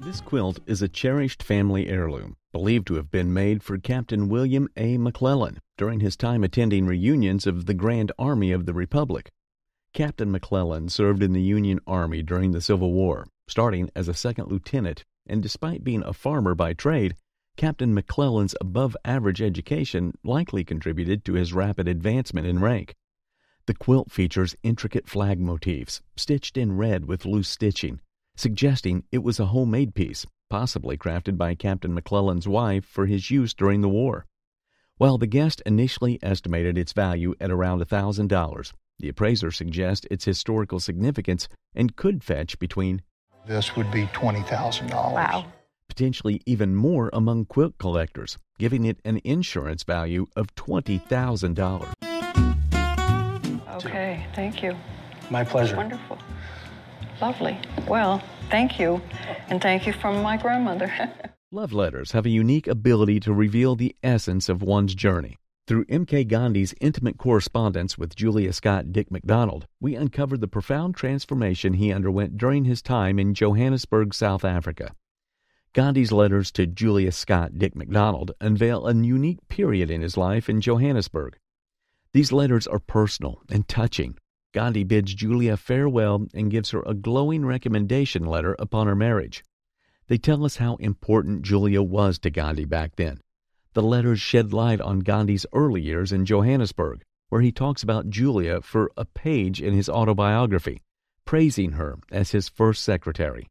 This quilt is a cherished family heirloom, believed to have been made for Captain William A. McClellan during his time attending reunions of the Grand Army of the Republic. Captain McClellan served in the Union Army during the Civil War, starting as a second lieutenant, and despite being a farmer by trade, Captain McClellan's above-average education likely contributed to his rapid advancement in rank. The quilt features intricate flag motifs, stitched in red with loose stitching, suggesting it was a homemade piece, possibly crafted by Captain McClellan's wife for his use during the war. While the guest initially estimated its value at around $1,000, the appraiser suggests its historical significance and could fetch between This would be $20,000. Wow. potentially even more among quilt collectors, giving it an insurance value of $20,000. Okay, thank you. My pleasure. Wonderful. Lovely. Well, thank you. And thank you from my grandmother. Love letters have a unique ability to reveal the essence of one's journey. Through M.K. Gandhi's intimate correspondence with Julia Scott Dick MacDonald, we uncovered the profound transformation he underwent during his time in Johannesburg, South Africa. Gandhi's letters to Julia Scott Dick MacDonald unveil a unique period in his life in Johannesburg. These letters are personal and touching. Gandhi bids Julia farewell and gives her a glowing recommendation letter upon her marriage. They tell us how important Julia was to Gandhi back then. The letters shed light on Gandhi's early years in Johannesburg, where he talks about Julia for a page in his autobiography, praising her as his first secretary.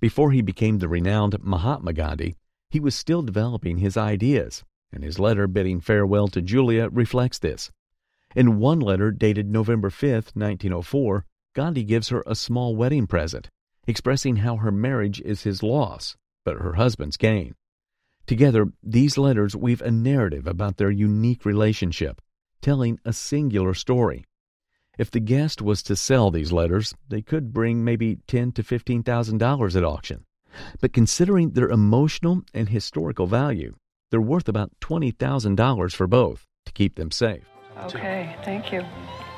Before he became the renowned Mahatma Gandhi, he was still developing his ideas, and his letter bidding farewell to Julia reflects this. In one letter dated November 5, 1904, Gandhi gives her a small wedding present, expressing how her marriage is his loss, but her husband's gain. Together, these letters weave a narrative about their unique relationship, telling a singular story. If the guest was to sell these letters, they could bring maybe $10,000 to $15,000 at auction. But considering their emotional and historical value, they're worth about $20,000 for both to keep them safe. Okay, thank you.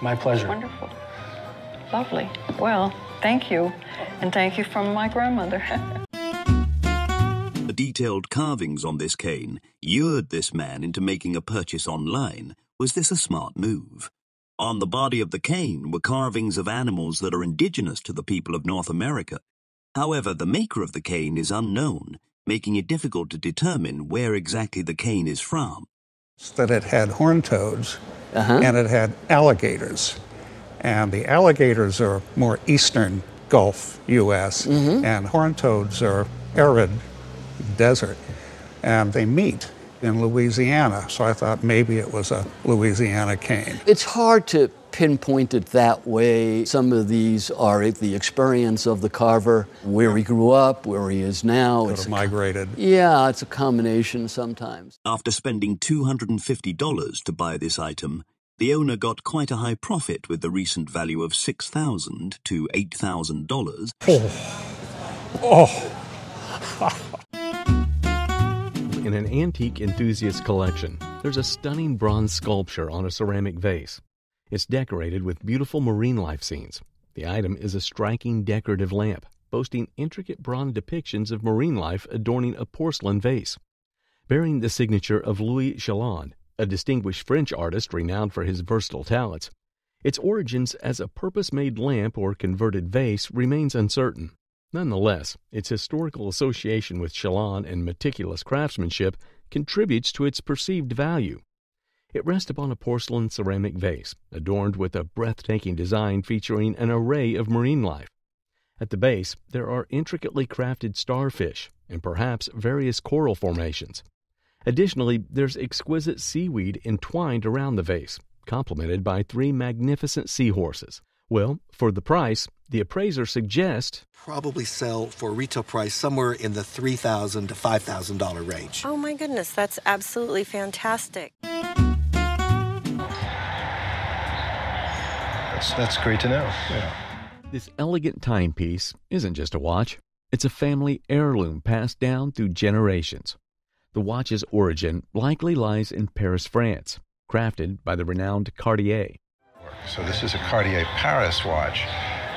My pleasure. Wonderful. Lovely. Well, thank you. And thank you from my grandmother. The detailed carvings on this cane lured this man into making a purchase online. Was this a smart move? On the body of the cane were carvings of animals that are indigenous to the people of North America. However, the maker of the cane is unknown, making it difficult to determine where exactly the cane is from. That it had horned toads and it had alligators. And the alligators are more eastern Gulf U.S. And horned toads are arid desert. And they meet in Louisiana, so I thought maybe it was a Louisiana cane. It's hard to pinpoint it that way. Some of these are the experience of the carver, where he grew up, where he is now. It's migrated. Yeah, it's a combination sometimes. After spending $250 to buy this item, the owner got quite a high profit with the recent value of $6,000 to $8,000. In an antique enthusiast collection, there's a stunning bronze sculpture on a ceramic vase. It's decorated with beautiful marine life scenes. The item is a striking decorative lamp, boasting intricate bronze depictions of marine life adorning a porcelain vase. Bearing the signature of Louis Chalon, a distinguished French artist renowned for his versatile talents, its origins as a purpose-made lamp or converted vase remains uncertain. Nonetheless, its historical association with Chalon and meticulous craftsmanship contributes to its perceived value. It rests upon a porcelain ceramic vase, adorned with a breathtaking design featuring an array of marine life. At the base, there are intricately crafted starfish and perhaps various coral formations. Additionally, there's exquisite seaweed entwined around the vase, complemented by 3 magnificent seahorses. Well, for the price, the appraiser suggests probably sell for retail price somewhere in the $3,000 to $5,000 range. Oh my goodness, that's absolutely fantastic. That's great to know. Yeah. this elegant timepiece isn't just a watch. It's a family heirloom passed down through generations. The watch's origin likely lies in Paris, France, crafted by the renowned Cartier. So this is a Cartier Paris watch.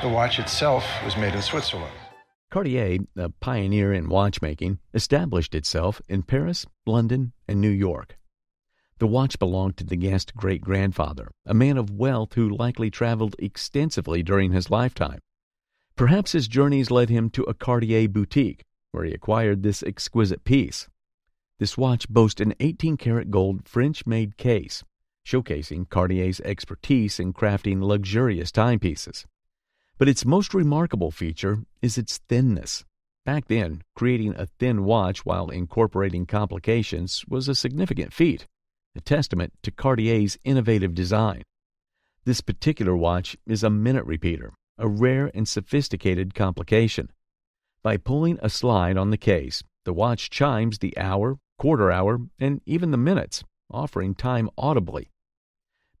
The watch itself was made in Switzerland. Cartier, a pioneer in watchmaking, established itself in Paris, London, and New York. The watch belonged to the Guest great-grandfather, a man of wealth who likely traveled extensively during his lifetime. Perhaps his journeys led him to a Cartier boutique, where he acquired this exquisite piece. This watch boasts an 18-karat gold French-made case, showcasing Cartier's expertise in crafting luxurious timepieces. But its most remarkable feature is its thinness. Back then, creating a thin watch while incorporating complications was a significant feat, a testament to Cartier's innovative design. This particular watch is a minute repeater, a rare and sophisticated complication. By pulling a slide on the case, the watch chimes the hour, quarter hour, and even the minutes, offering time audibly.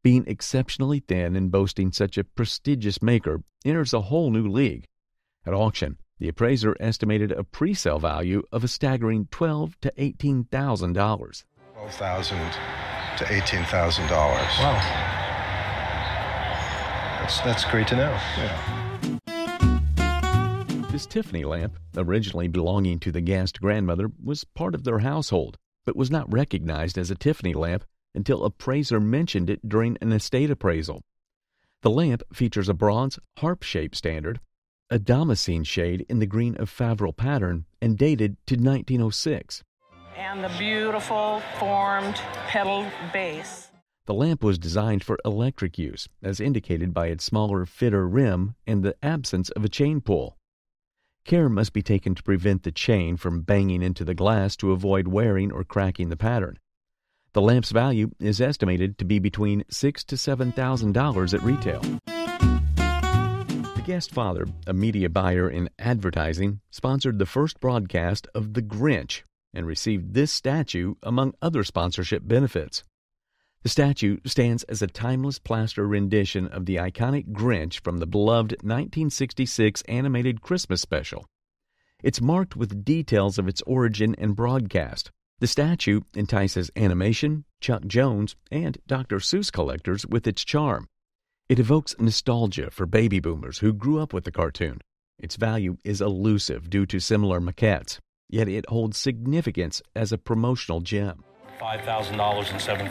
Being exceptionally thin and boasting such a prestigious maker enters a whole new league. At auction, the appraiser estimated a pre-sale value of a staggering $12,000 to $18,000. $12,000 to $18,000. Wow. That's great to know. Yeah. This Tiffany lamp, originally belonging to the Guest grandmother, was part of their household, but was not recognized as a Tiffany lamp until appraiser mentioned it during an estate appraisal. The lamp features a bronze harp-shaped standard, a damascene shade in the green of Favril pattern, and dated to 1906. And the beautiful formed pedal base. The lamp was designed for electric use, as indicated by its smaller, fitter rim and the absence of a chain pull. Care must be taken to prevent the chain from banging into the glass to avoid wearing or cracking the pattern. The lamp's value is estimated to be between $6,000 to $7,000 at retail. The Guest father, a media buyer in advertising, sponsored the first broadcast of The Grinch and received this statue among other sponsorship benefits. The statue stands as a timeless plaster rendition of the iconic Grinch from the beloved 1966 animated Christmas special. It's marked with details of its origin and broadcast. The statue entices animation, Chuck Jones, and Dr. Seuss collectors with its charm. It evokes nostalgia for baby boomers who grew up with the cartoon. Its value is elusive due to similar maquettes, yet it holds significance as a promotional gem. $5,000 and $7,000.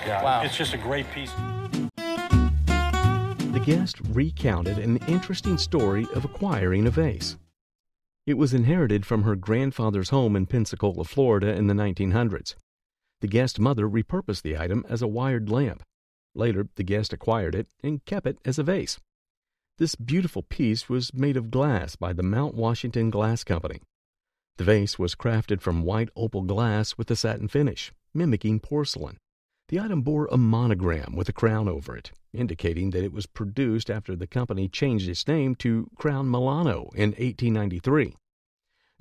Yeah, wow. It's just a great piece. The Guest recounted an interesting story of acquiring a vase. It was inherited from her grandfather's home in Pensacola, Florida in the 1900s. The Guest mother repurposed the item as a wired lamp. Later, the Guest acquired it and kept it as a vase. This beautiful piece was made of glass by the Mount Washington Glass Company. The vase was crafted from white opal glass with a satin finish, mimicking porcelain. The item bore a monogram with a crown over it, indicating that it was produced after the company changed its name to Crown Milano in 1893.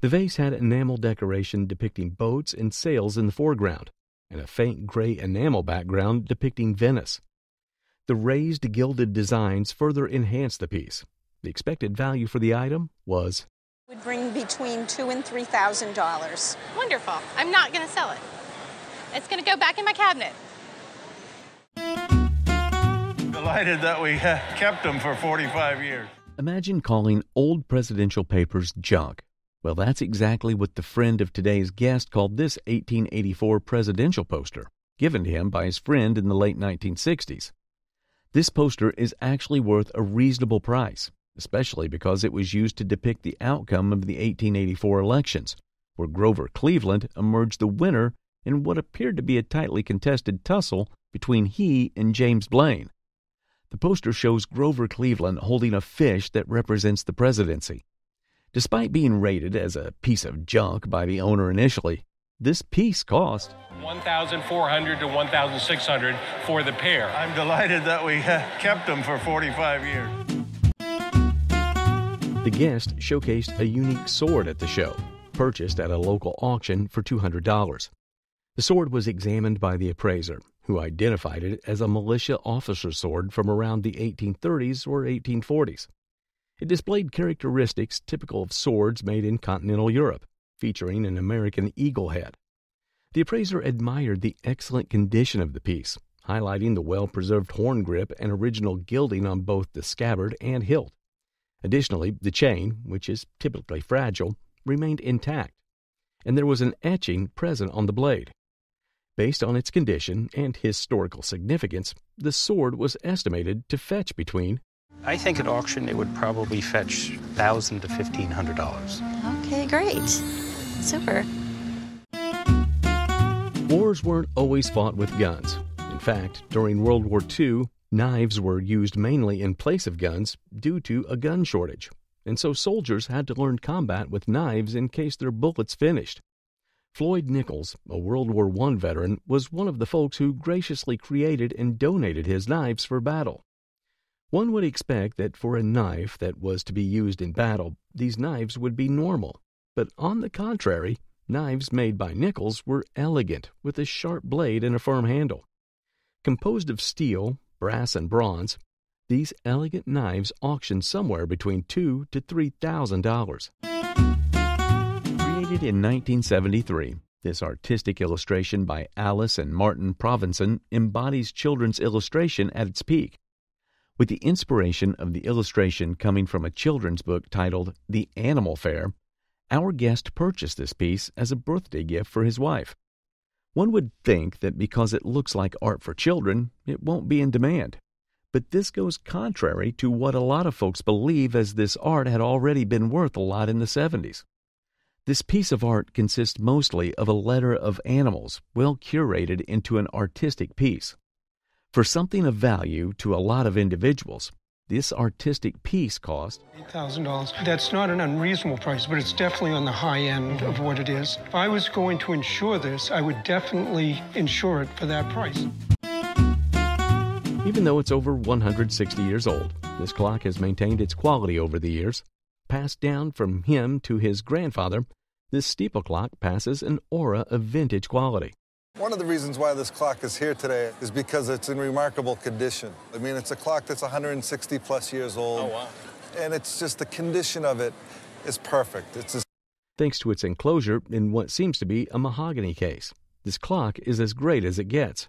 The vase had enamel decoration depicting boats and sails in the foreground, and a faint gray enamel background depicting Venice. The raised gilded designs further enhanced the piece. The expected value for the item was would bring between $2,000 and $3,000. Wonderful. I'm not going to sell it. It's going to go back in my cabinet. Delighted that we kept them for 45 years. Imagine calling old presidential papers junk. Well, that's exactly what the friend of today's Guest called this 1884 presidential poster, given to him by his friend in the late 1960s. This poster is actually worth a reasonable price, especially because it was used to depict the outcome of the 1884 elections, where Grover Cleveland emerged the winner in what appeared to be a tightly contested tussle between he and James Blaine. The poster shows Grover Cleveland holding a fish that represents the presidency. Despite being rated as a piece of junk by the owner initially, this piece cost $1,400 to $1,600 for the pair. I'm delighted that we kept them for 45 years. The Guest showcased a unique sword at the show, purchased at a local auction for $200. The sword was examined by the appraiser, who identified it as a militia officer's sword from around the 1830s or 1840s. It displayed characteristics typical of swords made in continental Europe, featuring an American eagle head. The appraiser admired the excellent condition of the piece, highlighting the well-preserved horn grip and original gilding on both the scabbard and hilt. Additionally, the chain, which is typically fragile, remained intact, and there was an etching present on the blade. Based on its condition and historical significance, the sword was estimated to fetch between I think at auction it would probably fetch $1,000 to $1,500. Okay, great. Super. Wars weren't always fought with guns. In fact, during World War II, knives were used mainly in place of guns due to a gun shortage, and so soldiers had to learn combat with knives in case their bullets finished. Floyd Nichols, a World War I veteran, was one of the folks who graciously created and donated his knives for battle. One would expect that for a knife that was to be used in battle, these knives would be normal. But on the contrary, knives made by Nichols were elegant, with a sharp blade and a firm handle. Composed of steel, brass, and bronze, these elegant knives auctioned somewhere between $2,000 to $3,000. Created in 1973, this artistic illustration by Alice and Martin Provenson embodies children's illustration at its peak. With the inspiration of the illustration coming from a children's book titled The Animal Fair, our guest purchased this piece as a birthday gift for his wife. One would think that because it looks like art for children, it won't be in demand. But this goes contrary to what a lot of folks believe, as this art had already been worth a lot in the 70s. This piece of art consists mostly of a litter of animals, well curated into an artistic piece. For something of value to a lot of individuals, this artistic piece cost $8,000. That's not an unreasonable price, but it's definitely on the high end of what it is. If I was going to insure this, I would definitely insure it for that price. Even though it's over 160 years old, this clock has maintained its quality over the years. Passed down from him to his grandfather, this steeple clock passes an aura of vintage quality. One of the reasons why this clock is here today is because it's in remarkable condition. I mean, it's a clock that's 160 plus years old. Oh, wow. And it's just the condition of it is perfect. Thanks to its enclosure in what seems to be a mahogany case, this clock is as great as it gets.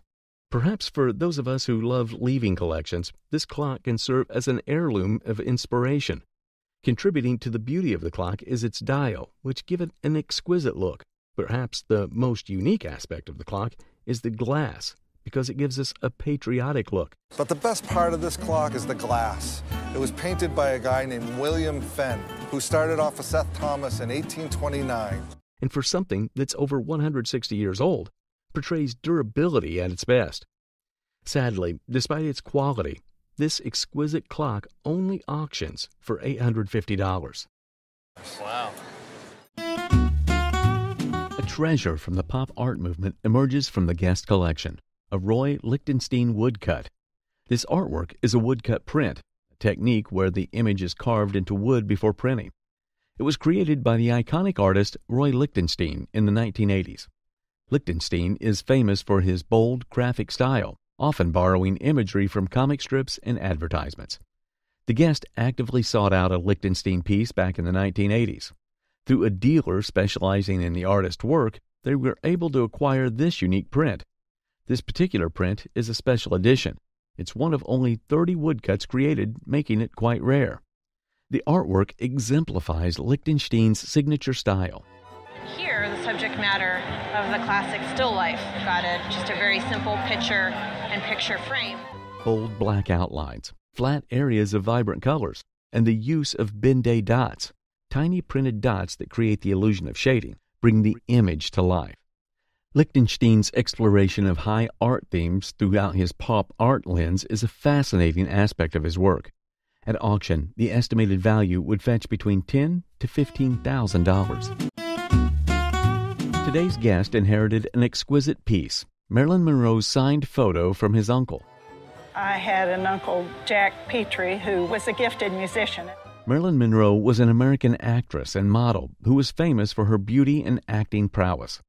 Perhaps for those of us who love leaving collections, this clock can serve as an heirloom of inspiration. Contributing to the beauty of the clock is its dial, which give it an exquisite look. Perhaps the most unique aspect of the clock is the glass, because it gives us a patriotic look. But the best part of this clock is the glass. It was painted by a guy named William Fenn, who started off with Seth Thomas in 1829. And for something that's over 160 years old, portrays durability at its best. Sadly, despite its quality, this exquisite clock only auctions for $850. Wow. A treasure from the pop art movement emerges from the guest collection, a Roy Lichtenstein woodcut. This artwork is a woodcut print, a technique where the image is carved into wood before printing. It was created by the iconic artist Roy Lichtenstein in the 1980s. Lichtenstein is famous for his bold, graphic style, often borrowing imagery from comic strips and advertisements. The guest actively sought out a Lichtenstein piece back in the 1980s. Through a dealer specializing in the artist's work, they were able to acquire this unique print. This particular print is a special edition. It's one of only 30 woodcuts created, making it quite rare. The artwork exemplifies Lichtenstein's signature style. Here, the subject matter of the classic still life. Got just a very simple picture and picture frame. Bold black outlines, flat areas of vibrant colors, and the use of Ben-Day dots, tiny printed dots that create the illusion of shading, bring the image to life. Lichtenstein's exploration of high art themes throughout his pop art lens is a fascinating aspect of his work. At auction, the estimated value would fetch between $10,000 to $15,000. Today's guest inherited an exquisite piece, Marilyn Monroe's signed photo from his uncle. I had an uncle, Jack Petrie, who was a gifted musician. Marilyn Monroe was an American actress and model who was famous for her beauty and acting prowess.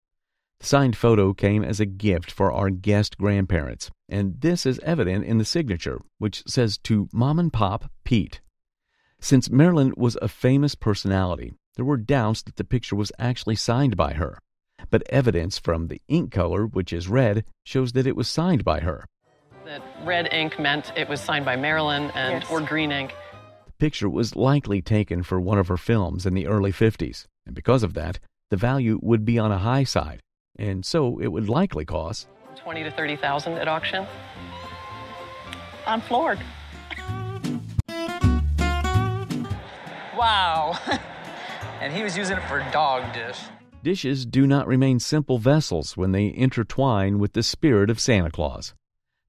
The signed photo came as a gift for our guest grandparents, and this is evident in the signature, which says to Mom and Pop Pete. Since Marilyn was a famous personality, there were doubts that the picture was actually signed by her. But evidence from the ink color, which is red, shows that it was signed by her. That red ink meant it was signed by Marilyn, and Yes. or green ink. The picture was likely taken for one of her films in the early 50s, and because of that, the value would be on a high side, and so it would likely cost $20,000 to $30,000 at auction. I'm floored. Wow. And he was using it for a dog dish. Dishes do not remain simple vessels when they intertwine with the spirit of Santa Claus.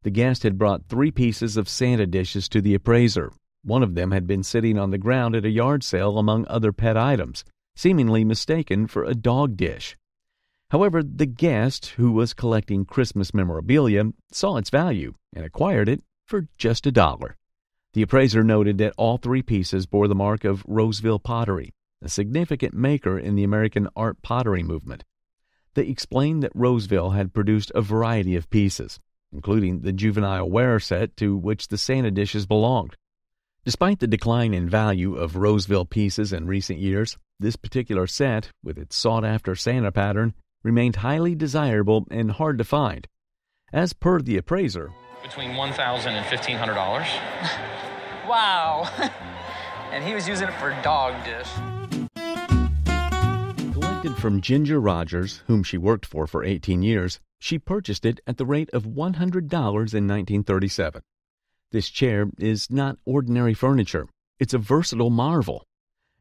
The guest had brought 3 pieces of Santa dishes to the appraiser. One of them had been sitting on the ground at a yard sale among other pet items, seemingly mistaken for a dog dish. However, the guest, who was collecting Christmas memorabilia, saw its value and acquired it for just $1. The appraiser noted that all 3 pieces bore the mark of Roseville Pottery, a significant maker in the American art pottery movement. They explained that Roseville had produced a variety of pieces, including the juvenile wearer set to which the Santa dishes belonged. Despite the decline in value of Roseville pieces in recent years, this particular set, with its sought-after Santa pattern, remained highly desirable and hard to find. As per the appraiser, between $1,000 and $1,500. Wow. And he was using it for a dog dish. Collected from Ginger Rogers, whom she worked for 18 years, she purchased it at the rate of $100 in 1937. This chair is not ordinary furniture. It's a versatile marvel.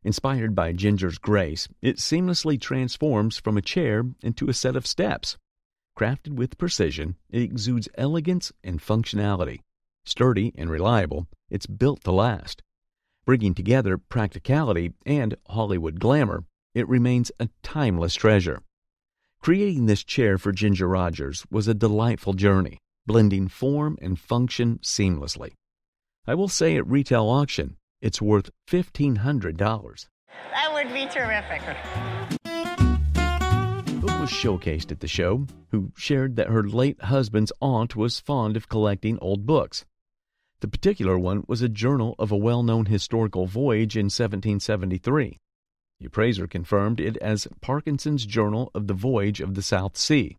Inspired by Ginger's grace, it seamlessly transforms from a chair into a set of steps. Crafted with precision, it exudes elegance and functionality. Sturdy and reliable, it's built to last. Bringing together practicality and Hollywood glamour, it remains a timeless treasure. Creating this chair for Ginger Rogers was a delightful journey, blending form and function seamlessly. I will say at retail auction, it's worth $1,500. That would be terrific. Book was showcased at the show, who shared that her late husband's aunt was fond of collecting old books. The particular one was a journal of a well-known historical voyage in 1773. The appraiser confirmed it as Parkinson's Journal of the Voyage of the South Sea.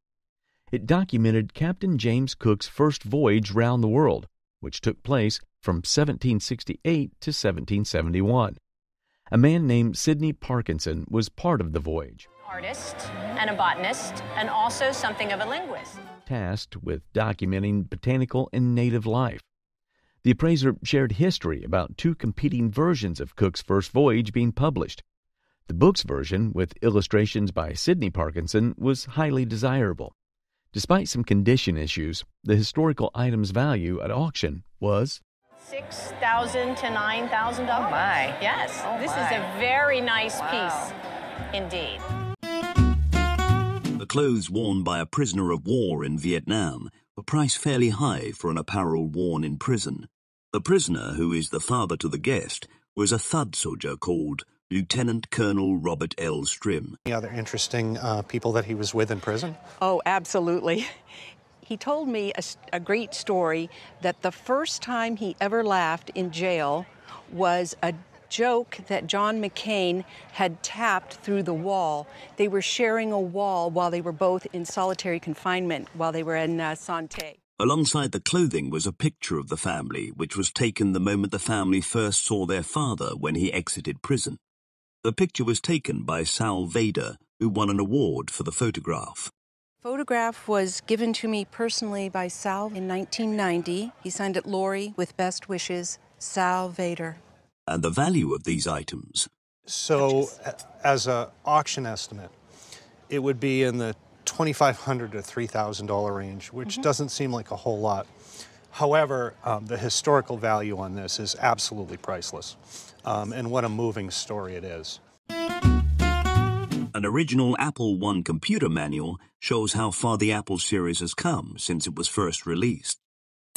It documented Captain James Cook's first voyage round the world, which took place from 1768 to 1771. A man named Sidney Parkinson was part of the voyage. Artist and a botanist, and also something of a linguist. Tasked with documenting botanical and native life. The appraiser shared history about 2 competing versions of Cook's first voyage being published. The book's version, with illustrations by Sidney Parkinson, was highly desirable. Despite some condition issues, the historical item's value at auction was $6,000 to $9,000. Oh my. Yes, Oh this my. is a very nice Wow. piece indeed. The clothes worn by a prisoner of war in Vietnam were priced fairly high for an apparel worn in prison. The prisoner, who is the father to the guest, was a thud soldier called Lieutenant Colonel Robert L. Strim. Any other interesting people that he was with in prison? Oh, absolutely. He told me a great story that the first time he ever laughed in jail was a joke that John McCain had tapped through the wall. They were sharing a wall while they were both in solitary confinement while they were in Santé. Alongside the clothing was a picture of the family, which was taken the moment the family first saw their father when he exited prison. The picture was taken by Sal Vader, who won an award for the photograph. Photograph was given to me personally by Sal in 1990. He signed it Lori with best wishes, Sal Vader. And the value of these items. So, as an auction estimate, it would be in the $2,500 to $3,000 range, which doesn't seem like a whole lot. However, the historical value on this is absolutely priceless, and what a moving story it is. An original Apple I computer manual shows how far the Apple series has come since it was first released.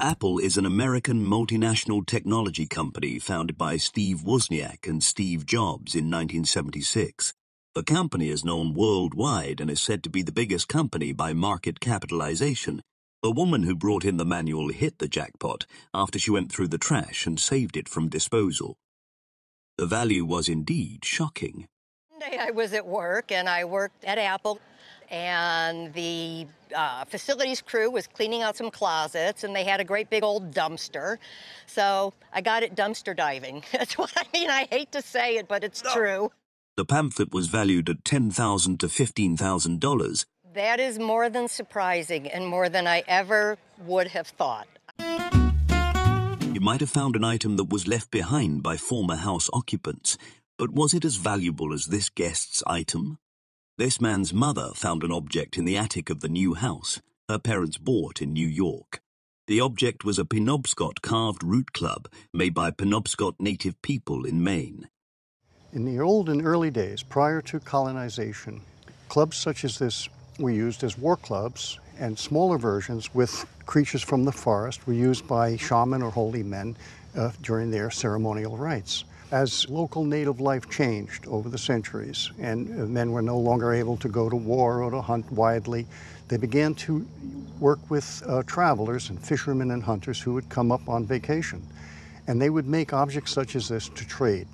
Apple is an American multinational technology company founded by Steve Wozniak and Steve Jobs in 1976. The company is known worldwide and is said to be the biggest company by market capitalization. The woman who brought in the manual hit the jackpot after she went through the trash and saved it from disposal. The value was indeed shocking. One day I was at work, and I worked at Apple, and the facilities crew was cleaning out some closets, and they had a great big old dumpster. So I got it dumpster diving. That's what I mean. I hate to say it, but it's true. The pamphlet was valued at $10,000 to $15,000. That is more than surprising and more than I ever would have thought. You might have found an item that was left behind by former house occupants, but was it as valuable as this guest's item? This man's mother found an object in the attic of the new house her parents bought in New York. The object was a Penobscot carved root club made by Penobscot native people in Maine. In the old and early days, prior to colonization, clubs such as this were used as war clubs, and smaller versions with creatures from the forest were used by shaman or holy men during their ceremonial rites. As local native life changed over the centuries and men were no longer able to go to war or to hunt widely, they began to work with travelers and fishermen and hunters who would come up on vacation. And they would make objects such as this to trade.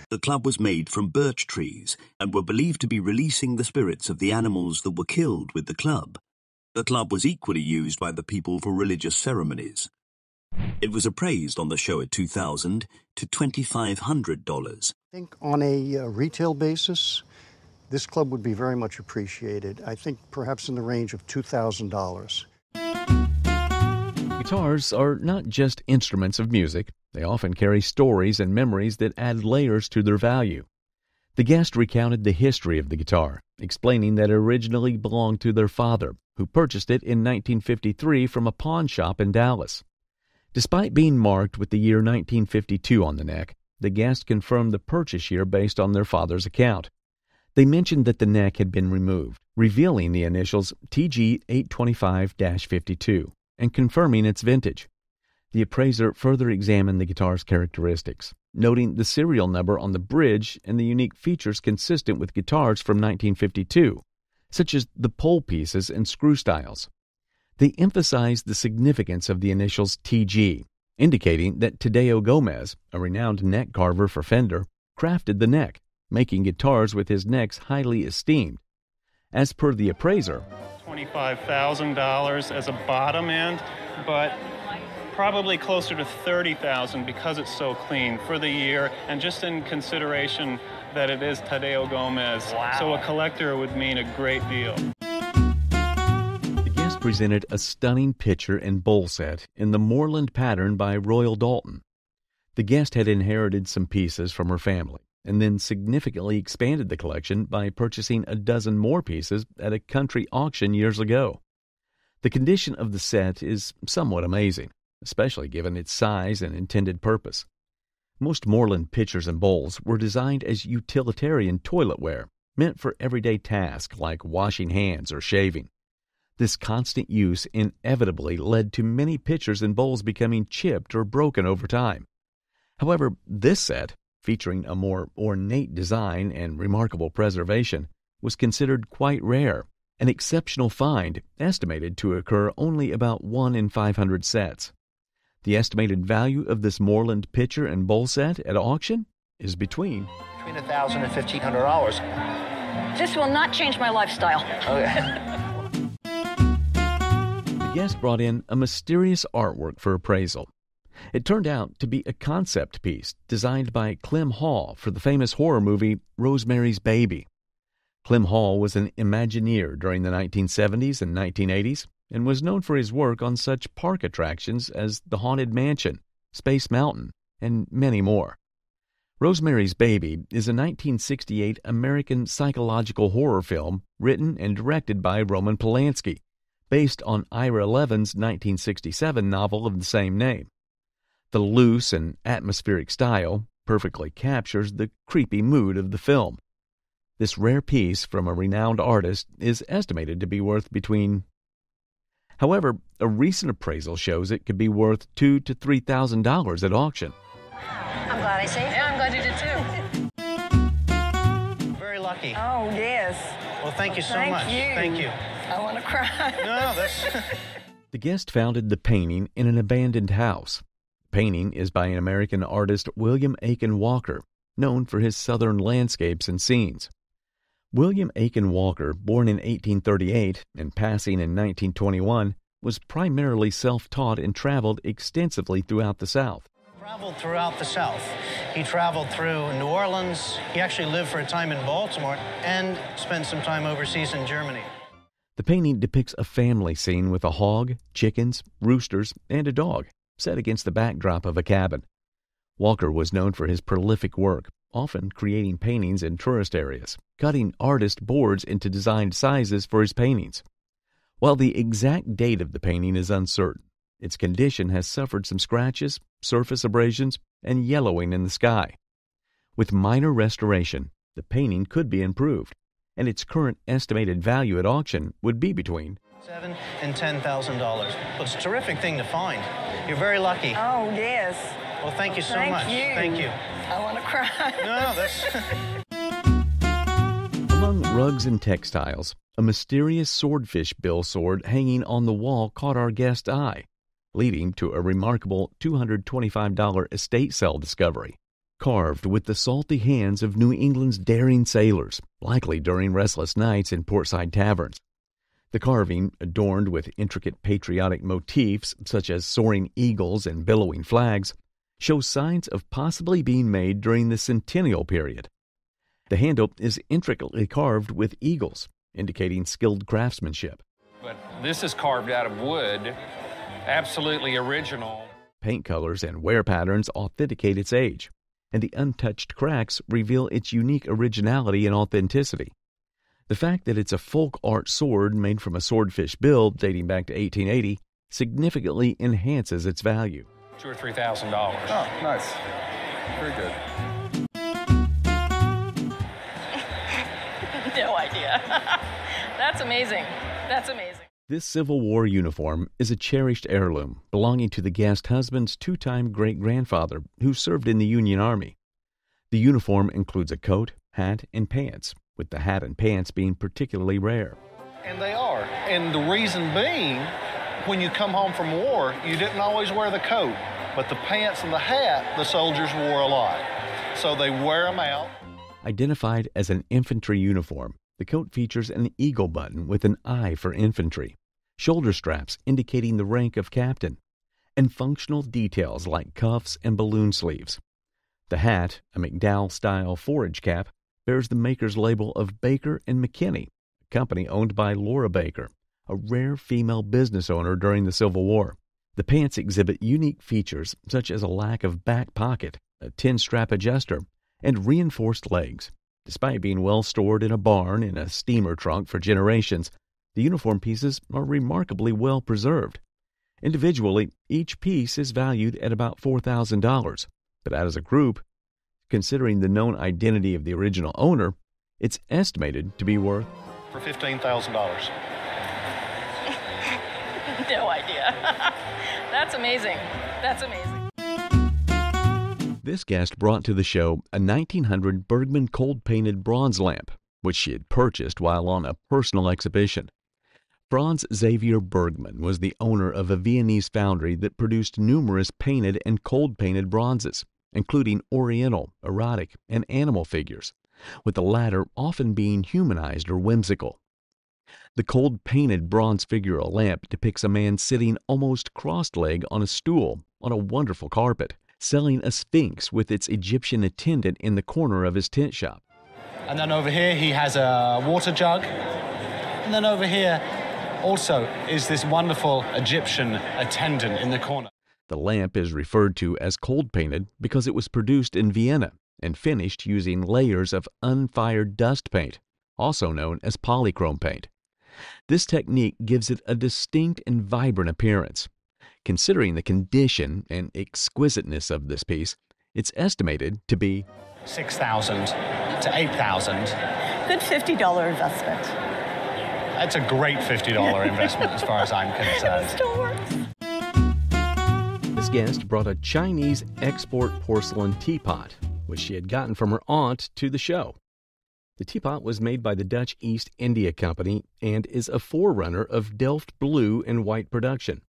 The club was made from birch trees and were believed to be releasing the spirits of the animals that were killed with the club. The club was equally used by the people for religious ceremonies. It was appraised on the show at $2,000 to $2,500. I think on a retail basis, this club would be very much appreciated. I think perhaps in the range of $2,000. Guitars are not just instruments of music. They often carry stories and memories that add layers to their value. The guest recounted the history of the guitar, explaining that it originally belonged to their father, who purchased it in 1953 from a pawn shop in Dallas. Despite being marked with the year 1952 on the neck, the guest confirmed the purchase year based on their father's account. They mentioned that the neck had been removed, revealing the initials TG 825-52 and confirming its vintage. The appraiser further examined the guitar's characteristics, noting the serial number on the bridge and the unique features consistent with guitars from 1952, such as the pole pieces and screw styles. They emphasized the significance of the initials TG, indicating that Tadeo Gomez, a renowned neck carver for Fender, crafted the neck, making guitars with his necks highly esteemed. As per the appraiser, $25,000 as a bottom end, but probably closer to $30,000 because it's so clean for the year, and just in consideration that it is Tadeo Gomez. Wow. So a collector would mean a great deal. The guest presented a stunning pitcher and bowl set in the Moreland pattern by Royal Dalton. The guest had inherited some pieces from her family and then significantly expanded the collection by purchasing a dozen more pieces at a country auction years ago. The condition of the set is somewhat amazing, especially given its size and intended purpose. Most Moreland pitchers and bowls were designed as utilitarian toiletware, meant for everyday tasks like washing hands or shaving. This constant use inevitably led to many pitchers and bowls becoming chipped or broken over time. However, this set, featuring a more ornate design and remarkable preservation, was considered quite rare, an exceptional find estimated to occur only about 1 in 500 sets. The estimated value of this Moreland pitcher and bowl set at auction is between $1,000 and $1,500. This will not change my lifestyle. Okay. The guest brought in a mysterious artwork for appraisal. It turned out to be a concept piece designed by Clem Hall for the famous horror movie Rosemary's Baby. Clem Hall was an Imagineer during the 1970s and 1980s and was known for his work on such park attractions as The Haunted Mansion, Space Mountain, and many more. Rosemary's Baby is a 1968 American psychological horror film written and directed by Roman Polanski, based on Ira Levin's 1967 novel of the same name. The loose and atmospheric style perfectly captures the creepy mood of the film. This rare piece from a renowned artist is estimated to be worth between... However, a recent appraisal shows it could be worth $2,000 to $3,000 at auction. I'm glad I saved it. Yeah, I'm glad you did too. Very lucky. Oh, yes. Well, thank you so much. Thank you. I want to cry. No, that's... The guest founded the painting in an abandoned house. The painting is by an American artist, William Aiken Walker, known for his southern landscapes and scenes. William Aiken Walker, born in 1838 and passing in 1921, was primarily self-taught and traveled extensively throughout the South. Traveled throughout the South. He traveled through New Orleans. He actually lived for a time in Baltimore and spent some time overseas in Germany. The painting depicts a family scene with a hog, chickens, roosters, and a dog, set against the backdrop of a cabin. Walker was known for his prolific work, often creating paintings in tourist areas, cutting artist boards into designed sizes for his paintings. While the exact date of the painting is uncertain, its condition has suffered some scratches, surface abrasions, and yellowing in the sky. With minor restoration, the painting could be improved, and its current estimated value at auction would be between $7,000 and $10,000. Well, it's a terrific thing to find. You're very lucky. Oh, yes. Well, thank you so much. Thank you. I want to cry. No, that's... Among rugs and textiles, a mysterious swordfish bill sword hanging on the wall caught our guest's eye, leading to a remarkable $225 estate sale discovery. Carved with the salty hands of New England's daring sailors, likely during restless nights in portside taverns. The carving, adorned with intricate patriotic motifs such as soaring eagles and billowing flags, shows signs of possibly being made during the Centennial period. The handle is intricately carved with eagles, indicating skilled craftsmanship. But this is carved out of wood, absolutely original. Paint colors and wear patterns authenticate its age, and the untouched cracks reveal its unique originality and authenticity. The fact that it's a folk art sword made from a swordfish bill dating back to 1880 significantly enhances its value. $2,000 or $3,000. Oh, nice. Very good. No idea. That's amazing. That's amazing. This Civil War uniform is a cherished heirloom belonging to the guest husband's two-time great-grandfather who served in the Union Army. The uniform includes a coat, hat, and pants, with the hat and pants being particularly rare. And they are. And the reason being, when you come home from war, you didn't always wear the coat, but the pants and the hat, the soldiers wore a lot. So they wear them out. Identified as an infantry uniform, the coat features an eagle button with an eye for infantry, shoulder straps indicating the rank of captain, and functional details like cuffs and balloon sleeves. The hat, a McDowell-style forage cap, bears the maker's label of Baker and McKinney, a company owned by Laura Baker, a rare female business owner during the Civil War. The pants exhibit unique features such as a lack of back pocket, a tin strap adjuster, and reinforced legs. Despite being well stored in a barn in a steamer trunk for generations, the uniform pieces are remarkably well preserved. Individually, each piece is valued at about $4,000, but as a group, considering the known identity of the original owner, it's estimated to be worth For $15,000. No idea. That's amazing. That's amazing. This guest brought to the show a 1900 Bergman cold-painted bronze lamp, which she had purchased while on a personal exhibition. Franz Xavier Bergman was the owner of a Viennese foundry that produced numerous painted and cold-painted bronzes, including oriental, erotic, and animal figures, with the latter often being humanized or whimsical. The cold-painted bronze figure lamp depicts a man sitting almost cross-legged on a stool on a wonderful carpet, selling a sphinx with its Egyptian attendant in the corner of his tent shop. And then over here he has a water jug. And then over here also is this wonderful Egyptian attendant in the corner. The lamp is referred to as cold-painted because it was produced in Vienna and finished using layers of unfired dust paint, also known as polychrome paint. This technique gives it a distinct and vibrant appearance. Considering the condition and exquisiteness of this piece, it's estimated to be $6,000 to $8,000. Good $50 investment. That's a great $50 investment as far as I'm concerned. It still works. This guest brought a Chinese export porcelain teapot, which she had gotten from her aunt, to the show. The teapot was made by the Dutch East India Company and is a forerunner of Delft blue and white production.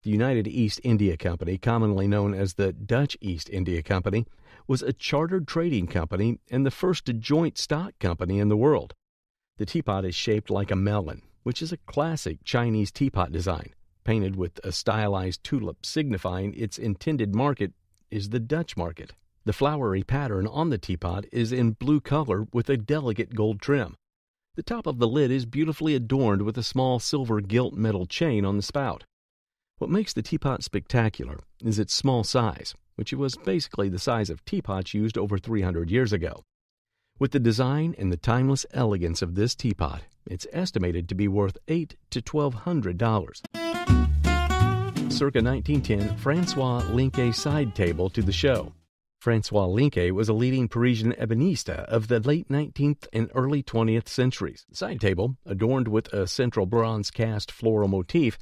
The United East India Company, commonly known as the Dutch East India Company, was a chartered trading company and the first joint stock company in the world. The teapot is shaped like a melon, which is a classic Chinese teapot design, painted with a stylized tulip signifying its intended market is the Dutch market. The flowery pattern on the teapot is in blue color with a delicate gold trim. The top of the lid is beautifully adorned with a small silver gilt metal chain on the spout. What makes the teapot spectacular is its small size, which was basically the size of teapots used over 300 years ago. With the design and the timeless elegance of this teapot, it's estimated to be worth $800 to $1,200. Circa 1910, Francois Linke side table to the show. Francois Linke was a leading Parisian ebonista of the late 19th and early 20th centuries. The side table, adorned with a central bronze cast floral motif,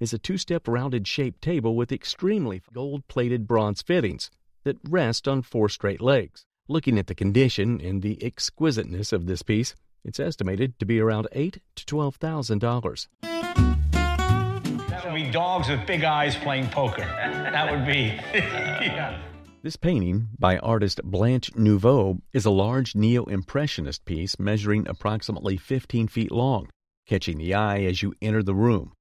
is a two-step rounded-shaped table with extremely gold-plated bronze fittings that rest on 4 straight legs. Looking at the condition and the exquisiteness of this piece, it's estimated to be around $8,000 to $12,000. That would be dogs with big eyes playing poker. That would be, yeah. This painting, by artist Blanche Nouveau, is a large neo-impressionist piece measuring approximately 15 feet long, catching the eye as you enter the room.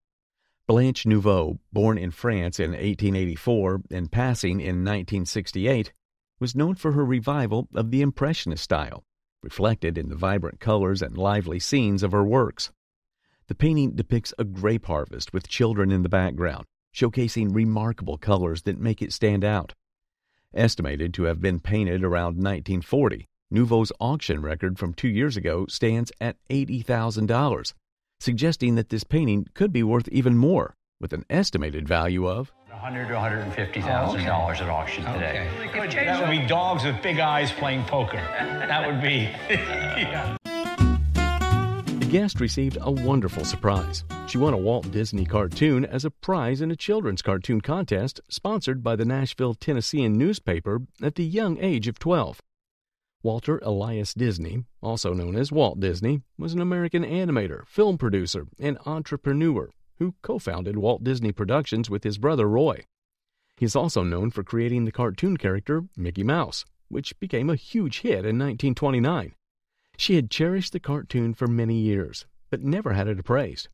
Blanche Nouveau, born in France in 1884 and passing in 1968, was known for her revival of the Impressionist style, reflected in the vibrant colors and lively scenes of her works. The painting depicts a grape harvest with children in the background, showcasing remarkable colors that make it stand out. Estimated to have been painted around 1940, Nouveau's auction record from 2 years ago stands at $80,000, suggesting that this painting could be worth even more, with an estimated value of $100,000 to $150,000 at auction today. That would be dogs with big eyes playing poker. That would be, yeah. The guest received a wonderful surprise. She won a Walt Disney cartoon as a prize in a children's cartoon contest sponsored by the Nashville Tennessean newspaper at the young age of 12. Walter Elias Disney, also known as Walt Disney, was an American animator, film producer, and entrepreneur who co-founded Walt Disney Productions with his brother Roy. He is also known for creating the cartoon character Mickey Mouse, which became a huge hit in 1929. She had cherished the cartoon for many years, but never had it appraised.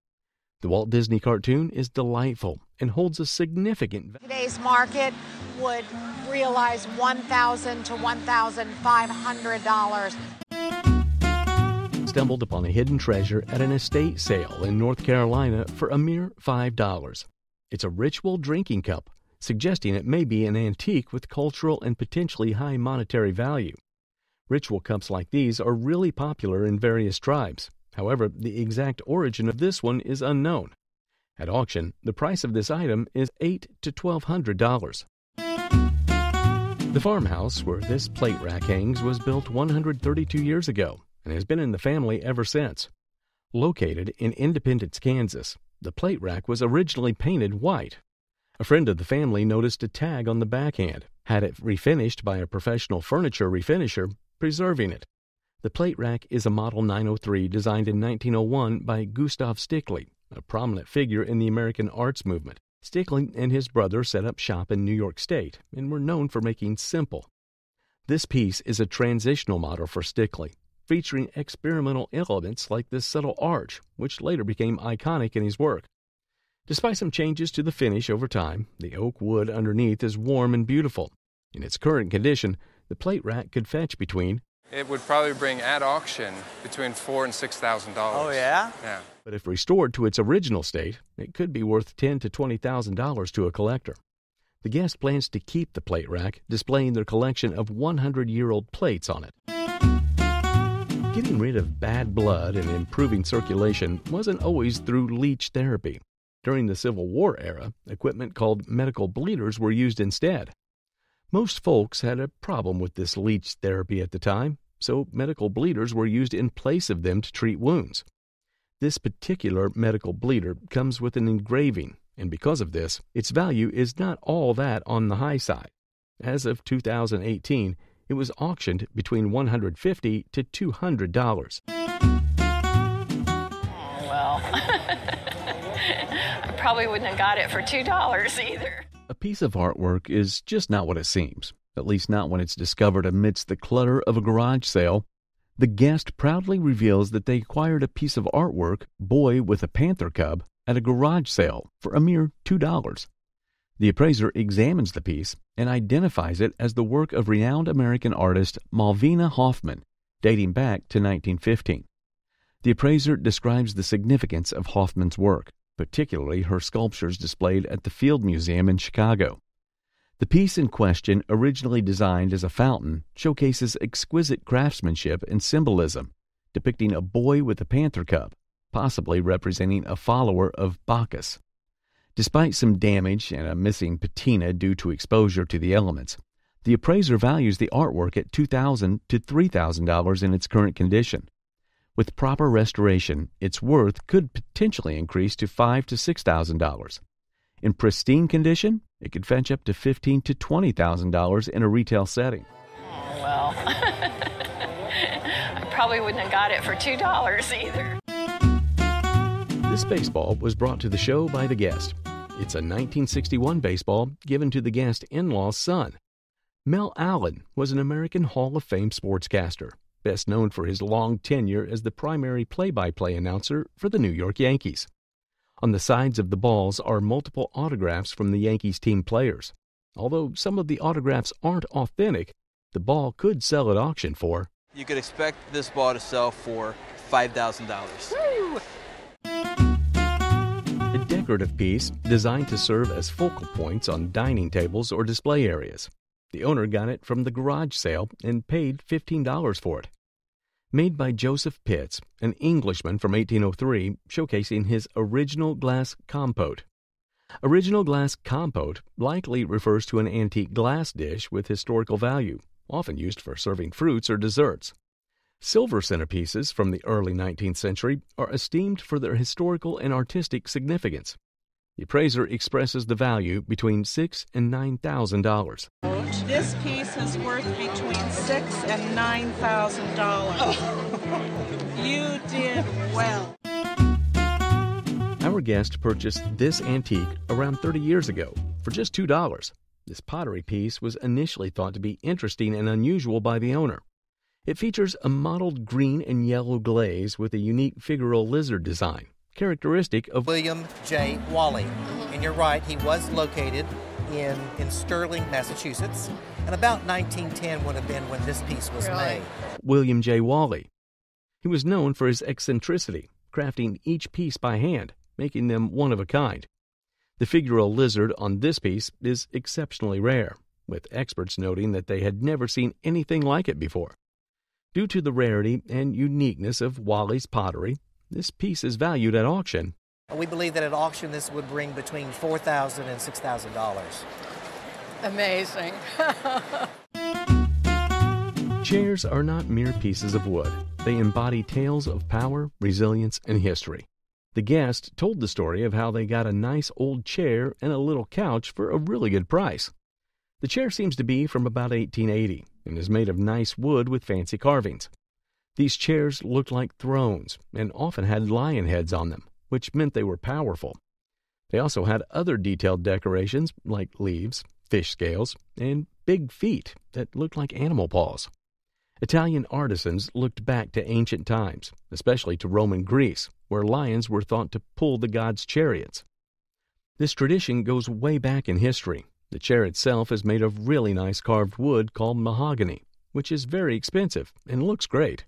The Walt Disney cartoon is delightful and holds a significant value. Today's market would realize $1,000 to $1,500. Stumbled upon a hidden treasure at an estate sale in North Carolina for a mere $5. It's a ritual drinking cup, suggesting it may be an antique with cultural and potentially high monetary value. Ritual cups like these are really popular in various tribes. However, the exact origin of this one is unknown. At auction, the price of this item is $800 to $1,200. The farmhouse where this plate rack hangs was built 132 years ago and has been in the family ever since. Located in Independence, Kansas, the plate rack was originally painted white. A friend of the family noticed a tag on the backhand, had it refinished by a professional furniture refinisher, preserving it. The plate rack is a Model 903 designed in 1901 by Gustav Stickley, a prominent figure in the American arts movement. Stickley and his brother set up shop in New York State and were known for making simple. This piece is a transitional model for Stickley, featuring experimental elements like this subtle arch, which later became iconic in his work. Despite some changes to the finish over time, the oak wood underneath is warm and beautiful. In its current condition, the plate rack could fetch between It would probably bring at auction between $4,000 and $6,000. Oh, yeah? Yeah. But if restored to its original state, it could be worth $10,000 to $20,000 to a collector. The guest plans to keep the plate rack, displaying their collection of 100-year-old plates on it. Getting rid of bad blood and improving circulation wasn't always through leech therapy. During the Civil War era, equipment called medical bleeders were used instead. Most folks had a problem with this leech therapy at the time, so medical bleeders were used in place of them to treat wounds. This particular medical bleeder comes with an engraving, and because of this, its value is not all that on the high side. As of 2018, it was auctioned between $150 to $200. Oh, well. I probably wouldn't have got it for $2 either. A piece of artwork is just not what it seems, at least not when it's discovered amidst the clutter of a garage sale. The guest proudly reveals that they acquired a piece of artwork, Boy with a Panther Cub, at a garage sale for a mere $2. The appraiser examines the piece and identifies it as the work of renowned American artist Malvina Hoffman, dating back to 1915. The appraiser describes the significance of Hoffman's work, particularly her sculptures displayed at the Field Museum in Chicago. The piece in question, originally designed as a fountain, showcases exquisite craftsmanship and symbolism, depicting a boy with a panther cub, possibly representing a follower of Bacchus. Despite some damage and a missing patina due to exposure to the elements, the appraiser values the artwork at $2,000 to $3,000 in its current condition. With proper restoration, its worth could potentially increase to $5,000 to $6,000. In pristine condition, it could fetch up to $15,000 to $20,000 in a retail setting. Oh, well, I probably wouldn't have got it for $2 either. This baseball was brought to the show by the guest. It's a 1961 baseball given to the guest's in-law's son. Mel Allen was an American Hall of Fame sportscaster, best known for his long tenure as the primary play-by-play announcer for the New York Yankees. On the sides of the balls are multiple autographs from the Yankees team players. Although some of the autographs aren't authentic, the ball could sell at auction for... You could expect this ball to sell for $5,000. A decorative piece designed to serve as focal points on dining tables or display areas. The owner got it from the garage sale and paid $15 for it. Made by Joseph Pitts, an Englishman from 1803, showcasing his original glass compote. Original glass compote likely refers to an antique glass dish with historical value, often used for serving fruits or desserts. Silver centerpieces from the early 19th century are esteemed for their historical and artistic significance. The appraiser expresses the value between $6,000 and $9,000. This piece is worth between $6,000 and $9,000. You did well. Our guest purchased this antique around 30 years ago for just $2. This pottery piece was initially thought to be interesting and unusual by the owner. It features a mottled green and yellow glaze with a unique figural lizard design, characteristic of William J. Wally. And you're right, he was located in Sterling, Massachusetts, and about 1910 would have been when this piece was made. William J. Wally. He was known for his eccentricity, crafting each piece by hand, making them one of a kind. The figural lizard on this piece is exceptionally rare, with experts noting that they had never seen anything like it before. Due to the rarity and uniqueness of Wally's pottery, this piece is valued at auction. We believe that at auction this would bring between $4,000 and $6,000. Amazing. Chairs are not mere pieces of wood. They embody tales of power, resilience, and history. The guest told the story of how they got a nice old chair and a little couch for a really good price. The chair seems to be from about 1880 and is made of nice wood with fancy carvings. These chairs looked like thrones and often had lion heads on them, which meant they were powerful. They also had other detailed decorations like leaves, fish scales, and big feet that looked like animal paws. Italian artisans looked back to ancient times, especially to Roman Greece, where lions were thought to pull the gods' chariots. This tradition goes way back in history. The chair itself is made of really nice carved wood called mahogany, which is very expensive and looks great.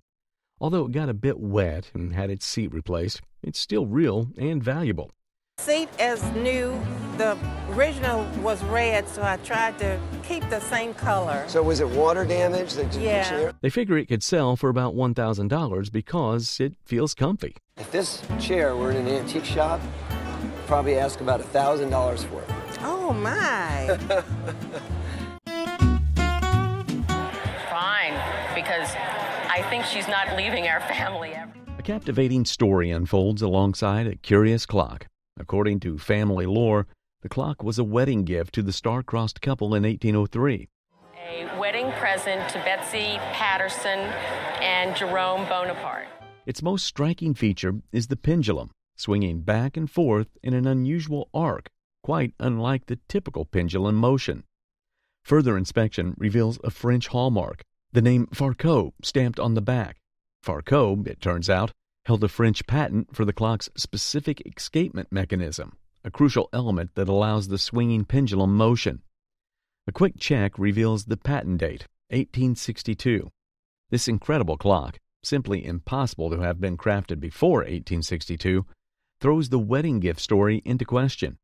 Although it got a bit wet and had its seat replaced, it's still real and valuable. Seat is new. The original was red, so I tried to keep the same color. So was it water damage? Yeah. They figure it could sell for about $1,000 because it feels comfy. If this chair were in an antique shop, I'd probably ask about $1,000 for it. Oh, my. Fine, because I think she's not leaving our family ever. A captivating story unfolds alongside a curious clock. According to family lore, the clock was a wedding gift to the star-crossed couple in 1803. A wedding present to Betsy Patterson and Jerome Bonaparte. Its most striking feature is the pendulum, swinging back and forth in an unusual arc, quite unlike the typical pendulum motion. Further inspection reveals a French hallmark, the name Farcot stamped on the back, Farquhar, it turns out, held a French patent for the clock's specific escapement mechanism, a crucial element that allows the swinging pendulum motion. A quick check reveals the patent date, 1862. This incredible clock, simply impossible to have been crafted before 1862, throws the wedding gift story into question.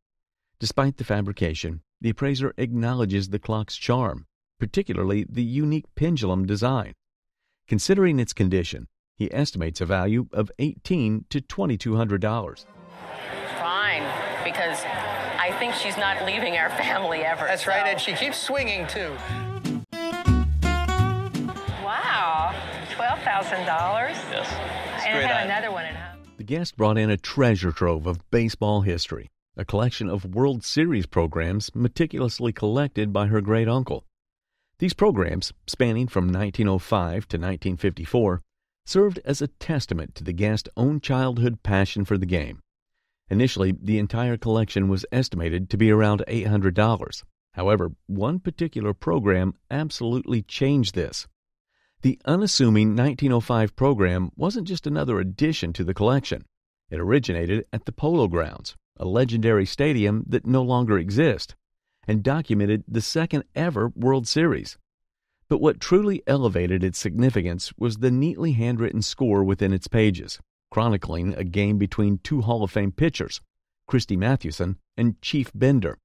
Despite the fabrication, the appraiser acknowledges the clock's charm, particularly the unique pendulum design. Considering its condition, he estimates a value of $1,800 to $2,200. Fine, because I think she's not leaving our family ever. That's right, and she keeps swinging, too. Wow, $12,000. Yes. And I had another one at home. The guest brought in a treasure trove of baseball history, a collection of World Series programs meticulously collected by her great-uncle. These programs, spanning from 1905 to 1954, served as a testament to the guest's own childhood passion for the game. Initially, the entire collection was estimated to be around $800. However, one particular program absolutely changed this. The unassuming 1905 program wasn't just another addition to the collection. It originated at the Polo Grounds, a legendary stadium that no longer exists, and documented the second ever World Series. But what truly elevated its significance was the neatly handwritten score within its pages, chronicling a game between two Hall of Fame pitchers, Christy Mathewson and Chief Bender.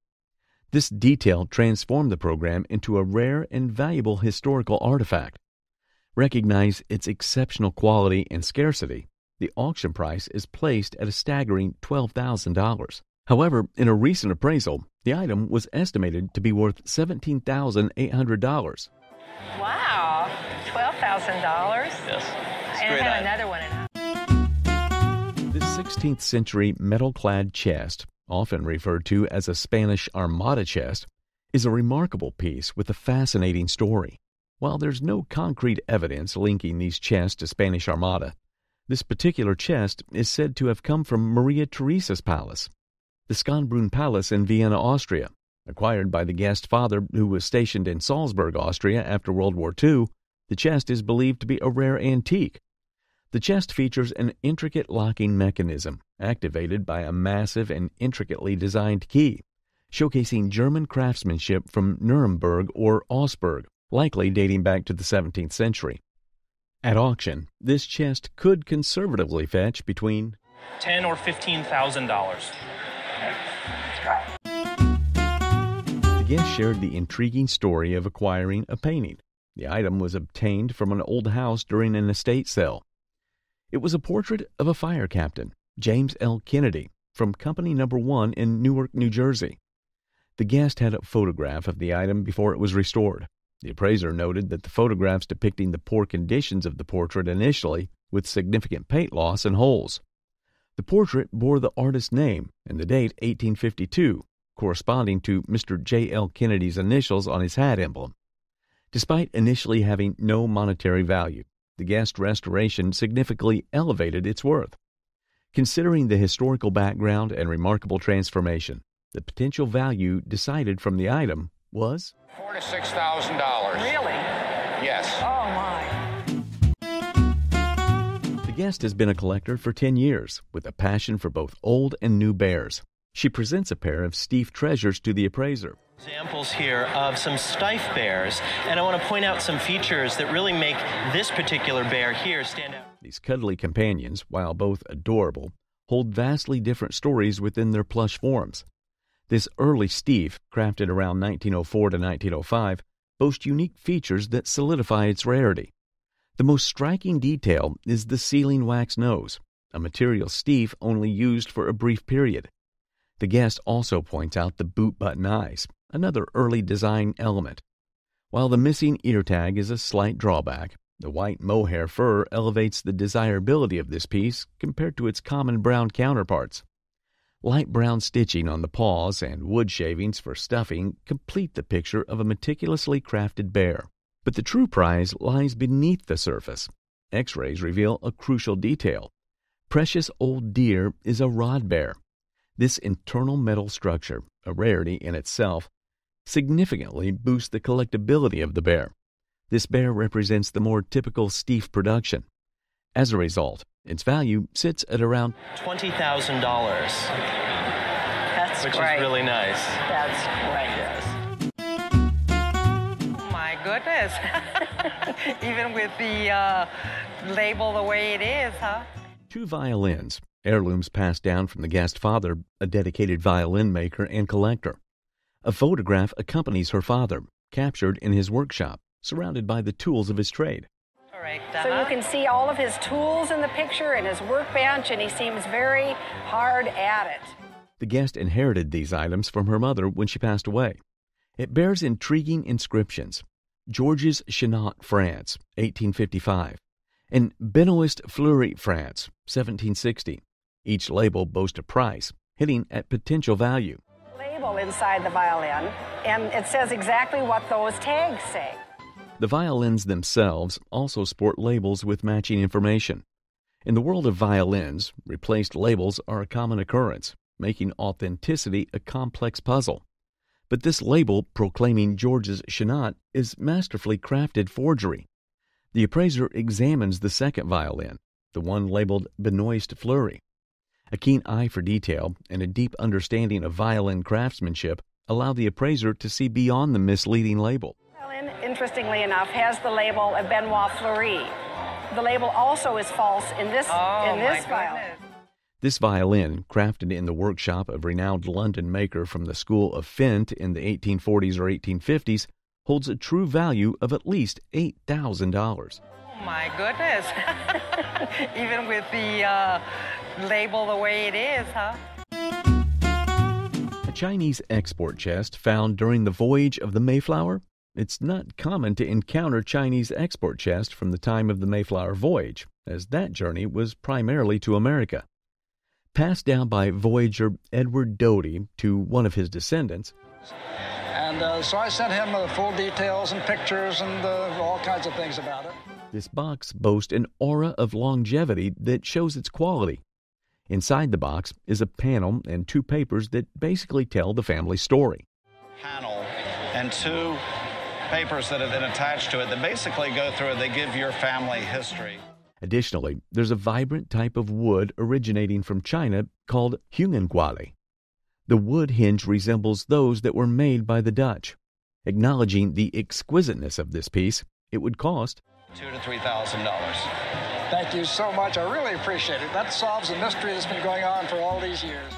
This detail transformed the program into a rare and valuable historical artifact. Recognize its exceptional quality and scarcity, the auction price is placed at a staggering $12,000. However, in a recent appraisal, the item was estimated to be worth $17,800. Wow, $12,000. Yes. And I had another one at home. This 16th century metal-clad chest, often referred to as a Spanish Armada chest, is a remarkable piece with a fascinating story. While there's no concrete evidence linking these chests to Spanish Armada, this particular chest is said to have come from Maria Theresa's palace, the Schönbrunn Palace in Vienna, Austria. Acquired by the guest's father, who was stationed in Salzburg, Austria after World War II, the chest is believed to be a rare antique. The chest features an intricate locking mechanism activated by a massive and intricately designed key, showcasing German craftsmanship from Nuremberg or Augsburg, likely dating back to the 17th century. At auction, this chest could conservatively fetch between $10,000 or $15,000. The guest shared the intriguing story of acquiring a painting. The item was obtained from an old house during an estate sale. It was a portrait of a fire captain, James L. Kennedy, from Company No. 1 in Newark, New Jersey. The guest had a photograph of the item before it was restored. The appraiser noted that the photographs depicting the poor conditions of the portrait initially, with significant paint loss and holes. The portrait bore the artist's name and the date 1852, corresponding to Mr. J. L. Kennedy's initials on his hat emblem. Despite initially having no monetary value, the guest restoration significantly elevated its worth. Considering the historical background and remarkable transformation, the potential value decided from the item was $4,000 to $6,000. Really? Yes. Oh, my. The guest has been a collector for 10 years, with a passion for both old and new bears. She presents a pair of Steve treasures to the appraiser. Examples here of some Steiff bears, and I want to point out some features that really make this particular bear here stand out. These cuddly companions, while both adorable, hold vastly different stories within their plush forms. This early Steve, crafted around 1904 to 1905, boasts unique features that solidify its rarity. The most striking detail is the sealing wax nose, a material Steve only used for a brief period. The guest also points out the boot button eyes, another early design element. While the missing ear tag is a slight drawback, the white mohair fur elevates the desirability of this piece compared to its common brown counterparts. Light brown stitching on the paws and wood shavings for stuffing complete the picture of a meticulously crafted bear. But the true prize lies beneath the surface. X-rays reveal a crucial detail. Precious old deer is a rod bear. This internal metal structure, a rarity in itself, significantly boosts the collectability of the bear. This bear represents the more typical Steiff production. As a result, its value sits at around $20,000. That's which great. is really nice. That's great. My goodness. Even with the label the way it is, huh? 2 violins, heirlooms passed down from the guest father, a dedicated violin maker and collector. A photograph accompanies her father, captured in his workshop, surrounded by the tools of his trade. So you can see all of his tools in the picture and his workbench, and he seems very hard at it. The guest inherited these items from her mother when she passed away. It bears intriguing inscriptions: Georges Chenot, France, 1855, and Benoist Fleury, France, 1760. Each label boasts a price, hitting at potential value. Label inside the violin, and it says exactly what those tags say. The violins themselves also sport labels with matching information. In the world of violins, replaced labels are a common occurrence, making authenticity a complex puzzle. But this label proclaiming Georges Chenot is masterfully crafted forgery. The appraiser examines the second violin, the one labeled Benoist Fleury. A keen eye for detail and a deep understanding of violin craftsmanship allow the appraiser to see beyond the misleading label. Interestingly enough, has the label of Benoit Fleury. The label also is false in this violin. This violin, crafted in the workshop of renowned London maker from the School of Fent in the 1840s or 1850s, holds a true value of at least $8,000. Oh my goodness. Even with the label the way it is, huh? A Chinese export chest found during the voyage of the Mayflower. It's not common to encounter Chinese export chests from the time of the Mayflower voyage, as that journey was primarily to America. Passed down by voyager Edward Doty to one of his descendants. And so I sent him the full details and pictures and all kinds of things about it. This box boasts an aura of longevity that shows its quality. Inside the box is a panel and 2 papers that basically tell the family story. Panel and 2 papers that have been attached to it that basically go through it. They give your family history. Additionally, there's a vibrant type of wood originating from China called Hugenguali. The wood hinge resembles those that were made by the Dutch. Acknowledging the exquisiteness of this piece, it would cost $2,000 to $3,000. Thank you so much. I really appreciate it. That solves a mystery that's been going on for all these years.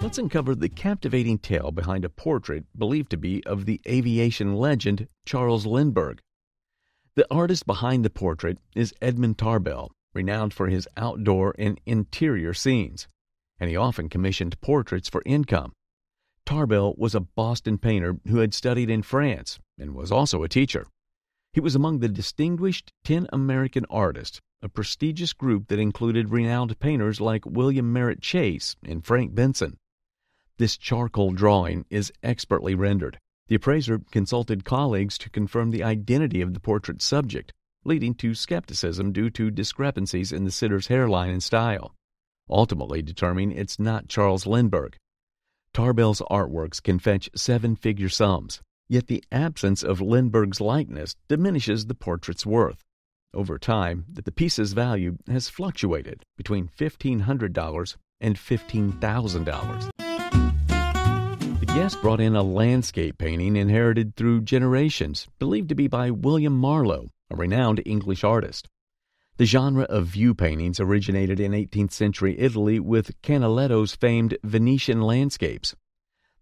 Let's uncover the captivating tale behind a portrait believed to be of the aviation legend Charles Lindbergh. The artist behind the portrait is Edmund Tarbell, renowned for his outdoor and interior scenes, and he often commissioned portraits for income. Tarbell was a Boston painter who had studied in France and was also a teacher. He was among the distinguished 10 American artists, a prestigious group that included renowned painters like William Merritt Chase and Frank Benson. This charcoal drawing is expertly rendered. The appraiser consulted colleagues to confirm the identity of the portrait subject, leading to skepticism due to discrepancies in the sitter's hairline and style, ultimately determining it's not Charles Lindbergh. Tarbell's artworks can fetch 7-figure sums, yet the absence of Lindbergh's likeness diminishes the portrait's worth. Over time, the piece's value has fluctuated between $1,500 and $15,000. The guest brought in a landscape painting inherited through generations, believed to be by William Marlowe, a renowned English artist. The genre of view paintings originated in 18th century Italy with Canaletto's famed Venetian landscapes.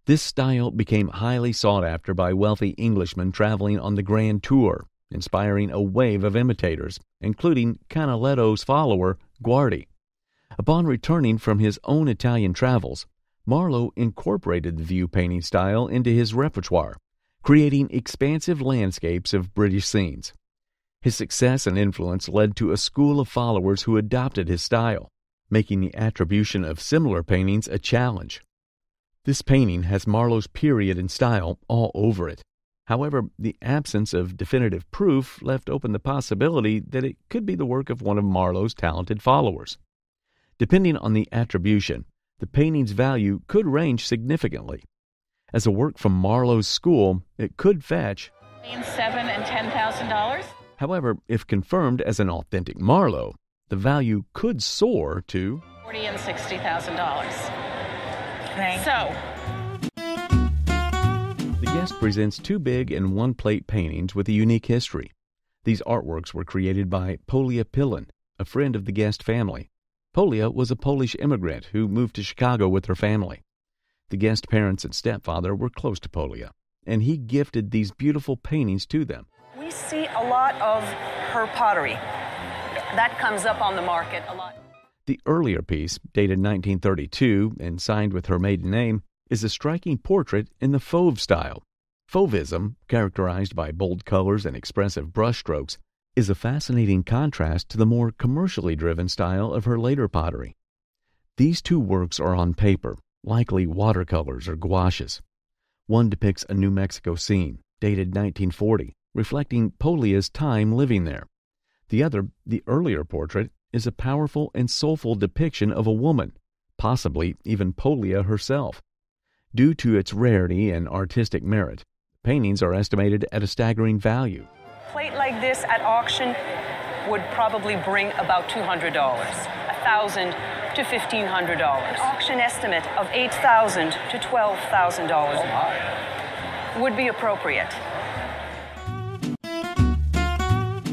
This style became highly sought after by wealthy Englishmen traveling on the Grand Tour, inspiring a wave of imitators, including Canaletto's follower, Guardi. Upon returning from his own Italian travels, Marlowe incorporated the view painting style into his repertoire, creating expansive landscapes of British scenes. His success and influence led to a school of followers who adopted his style, making the attribution of similar paintings a challenge. This painting has Marlowe's period and style all over it. However, the absence of definitive proof left open the possibility that it could be the work of one of Marlowe's talented followers. Depending on the attribution, the painting's value could range significantly. As a work from Marlowe's school, it could fetch $7,000 and $10,000. However, if confirmed as an authentic Marlowe, the value could soar to $40,000 and $60,000. So, The guest presents two big and one plate paintings with a unique history. These artworks were created by Polia Pilin, a friend of the guest family. Polia was a Polish immigrant who moved to Chicago with her family. The guest parents and stepfather were close to Polia, and he gifted these beautiful paintings to them. We see a lot of her pottery. That comes up on the market a lot. The earlier piece, dated 1932 and signed with her maiden name, is a striking portrait in the Fauve style. Fauvism, characterized by bold colors and expressive brushstrokes, is a fascinating contrast to the more commercially driven style of her later pottery. These two works are on paper, likely watercolors or gouaches. One depicts a New Mexico scene, dated 1940, reflecting Polia's time living there. The other, the earlier portrait, is a powerful and soulful depiction of a woman, possibly even Polia herself. Due to its rarity and artistic merit, paintings are estimated at a staggering value. A plate like this at auction would probably bring about $200, $1,000 to $1,500. An auction estimate of $8,000 to $12,000 would be appropriate.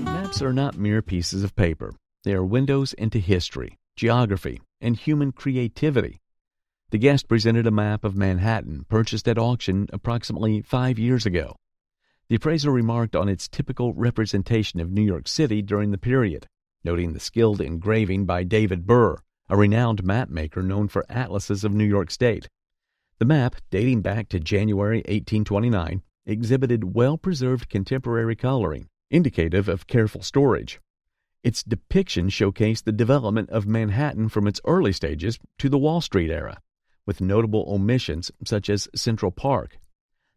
Maps are not mere pieces of paper. They are windows into history, geography, and human creativity. The guest presented a map of Manhattan purchased at auction approximately 5 years ago. The appraiser remarked on its typical representation of New York City during the period, noting the skilled engraving by David Burr, a renowned map maker known for atlases of New York State. The map, dating back to January 1829, exhibited well-preserved contemporary coloring, indicative of careful storage. Its depiction showcased the development of Manhattan from its early stages to the Wall Street era, with notable omissions such as Central Park.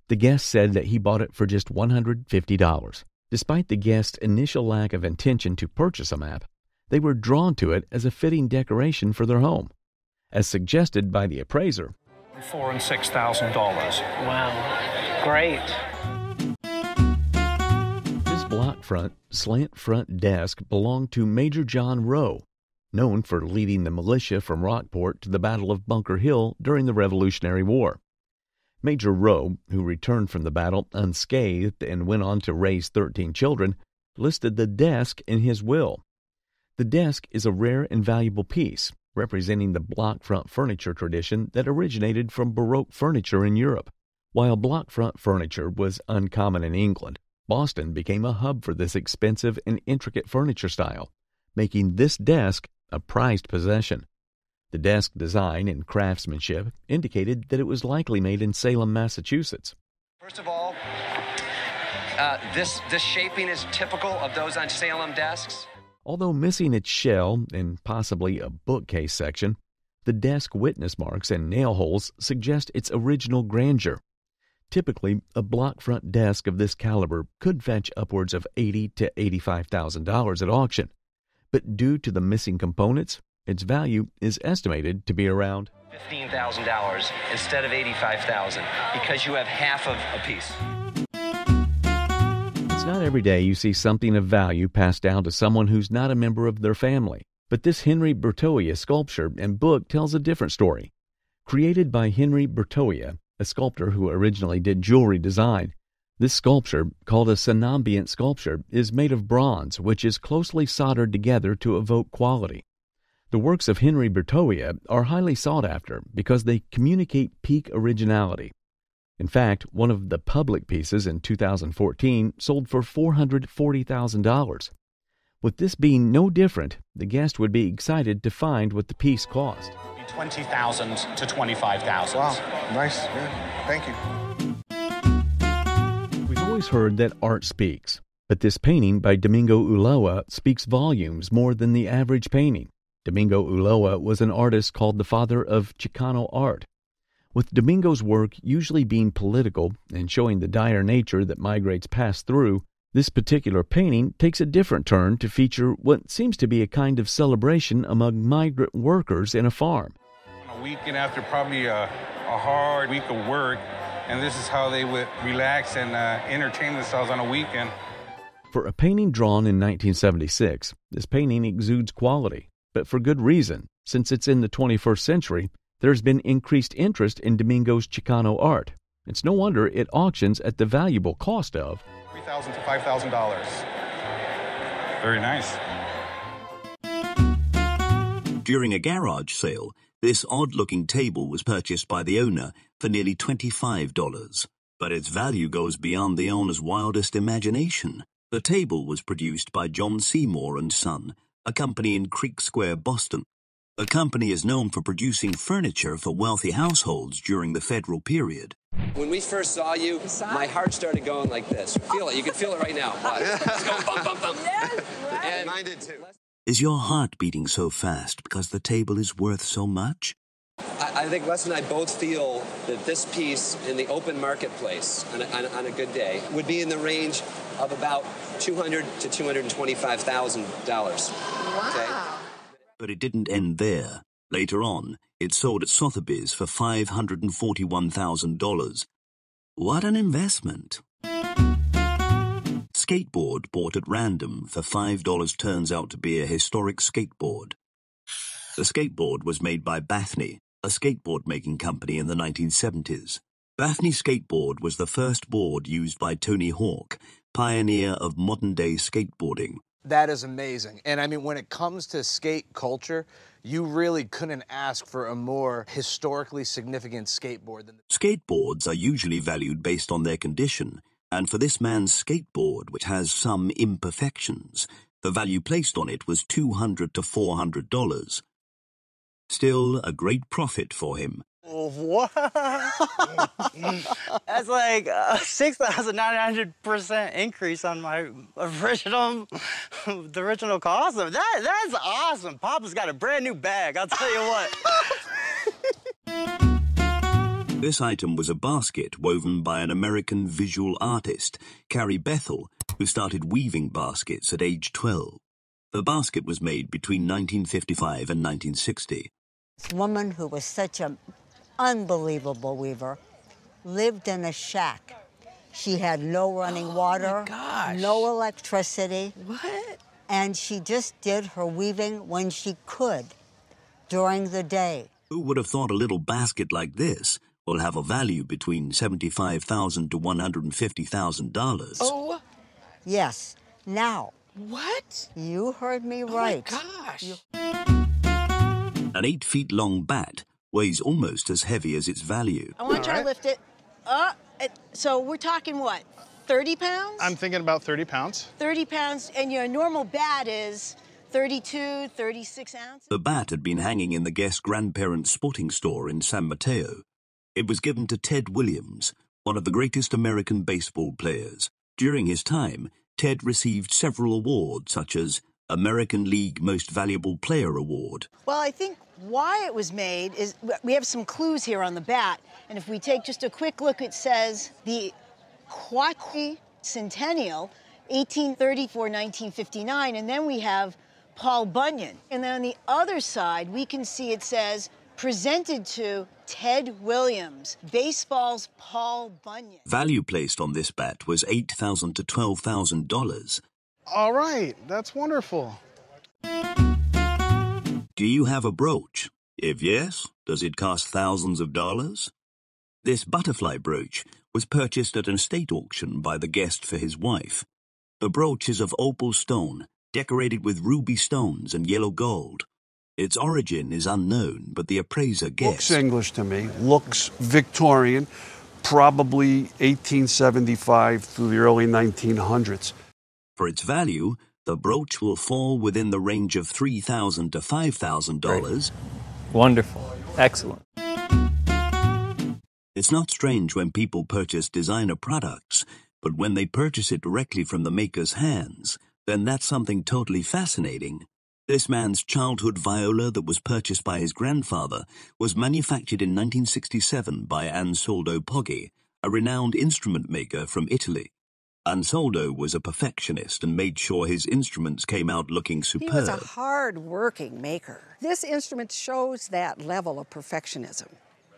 The guest said that he bought it for just $150. Despite the guest's initial lack of intention to purchase a map, they were drawn to it as a fitting decoration for their home. As suggested by the appraiser, $4,000 and $6,000. Wow, great. This block front, slant front desk belonged to Major John Rowe, known for leading the militia from Rockport to the Battle of Bunker Hill during the Revolutionary War. Major Rowe, who returned from the battle unscathed and went on to raise 13 children, listed the desk in his will. The desk is a rare and valuable piece, representing the block front furniture tradition that originated from Baroque furniture in Europe. While block front furniture was uncommon in England, Boston became a hub for this expensive and intricate furniture style, making this desk a prized possession. The desk design and craftsmanship indicated that it was likely made in Salem, Massachusetts. First of all, this shaping is typical of those on Salem desks. Although missing its shell and possibly a bookcase section, the desk witness marks and nail holes suggest its original grandeur. Typically, a block front desk of this caliber could fetch upwards of $80,000 to $85,000 at auction. But due to the missing components, its value is estimated to be around $15,000 instead of $85,000 because you have half of a piece. It's not every day you see something of value passed down to someone who's not a member of their family. But this Henry Bertoia sculpture and book tells a different story. Created by Henry Bertoia, a sculptor who originally did jewelry design, this sculpture, called a cenobiont sculpture, is made of bronze, which is closely soldered together to evoke quality. The works of Henry Bertoia are highly sought after because they communicate peak originality. In fact, one of the public pieces in 2014 sold for $440,000. With this being no different, the guest would be excited to find what the piece cost. $20,000 to $25,000. Wow, nice. Yeah. Thank you. We've always heard that art speaks, but this painting by Domingo Ulloa speaks volumes more than the average painting. Domingo Ulloa was an artist called the father of Chicano art. With Domingo's work usually being political and showing the dire nature that migrants pass through, this particular painting takes a different turn to feature what seems to be a kind of celebration among migrant workers in a farm. A weekend after probably a hard week of work, and this is how they would relax and entertain themselves on a weekend. For a painting drawn in 1976, this painting exudes quality, but for good reason. Since it's in the 21st century, there's been increased interest in Domingo's Chicano art. It's no wonder it auctions at the valuable cost of $3,000 to $5,000. Very nice. During a garage sale, this odd-looking table was purchased by the owner for nearly $25, but its value goes beyond the owner's wildest imagination. The table was produced by John Seymour and Son, a company in Creek Square, Boston. The company is known for producing furniture for wealthy households during the federal period. When we first saw you, my heart started going like this. Feel it. You can feel it right now. It's going bump, bump, bump. Yes, right. And mine did too. Is your heart beating so fast because the table is worth so much? I think Les and I both feel that this piece in the open marketplace on a good day would be in the range of about $200,000 to $225,000. Wow. Okay? But it didn't end there. Later on, it sold at Sotheby's for $541,000. What an investment! Skateboard bought at random for $5 turns out to be a historic skateboard. The skateboard was made by Bethany, a skateboard-making company in the 1970s. Bethany Skateboard was the first board used by Tony Hawk, pioneer of modern-day skateboarding. That is amazing. And I mean, when it comes to skate culture, you really couldn't ask for a more historically significant skateboard than this. Skateboards are usually valued based on their condition, and for this man's skateboard, which has some imperfections, the value placed on it was $200 to $400. Still a great profit for him. What? That's like a 6,900% increase on my original cost of that. That's awesome. Papa's got a brand new bag, I'll tell you what. This item was a basket woven by an American visual artist, Carrie Bethel, who started weaving baskets at age 12. The basket was made between 1955 and 1960. This woman who was such an unbelievable weaver lived in a shack. She had no running water, no electricity. What? And she just did her weaving when she could during the day. Who would have thought a little basket like this will have a value between $75,000 to $150,000? Oh. Yes. Now. What? You heard me right. Oh my gosh. An 8-feet-long bat weighs almost as heavy as its value. I want to try to lift it. So we're talking what, 30 pounds? I'm thinking about 30 pounds. 30 pounds, and your normal bat is 32, 36 ounces? The bat had been hanging in the guest grandparents' sporting store in San Mateo. It was given to Ted Williams, one of the greatest American baseball players. During his time, Ted received several awards, such as American League Most Valuable Player Award. Well, I think why it was made is, we have some clues here on the bat, and if we take just a quick look, it says the Quadricentennial, 1834-1959, and then we have Paul Bunyan. And then on the other side, we can see it says, presented to Ted Williams, baseball's Paul Bunyan. Value placed on this bat was $8,000 to $12,000. All right, that's wonderful. Do you have a brooch? If yes, does it cost thousands of dollars? This butterfly brooch was purchased at an estate auction by the guest for his wife. The brooch is of opal stone, decorated with ruby stones and yellow gold. Its origin is unknown, but the appraiser guessed. Looks English to me, looks Victorian, probably 1875 through the early 1900s. For its value, the brooch will fall within the range of $3,000 to $5,000. Wonderful. Excellent. It's not strange when people purchase designer products, but when they purchase it directly from the maker's hands, then that's something totally fascinating. This man's childhood viola that was purchased by his grandfather was manufactured in 1967 by Ansaldo Poggi, a renowned instrument maker from Italy. Ansaldo was a perfectionist and made sure his instruments came out looking superb. He was a hard-working maker. This instrument shows that level of perfectionism.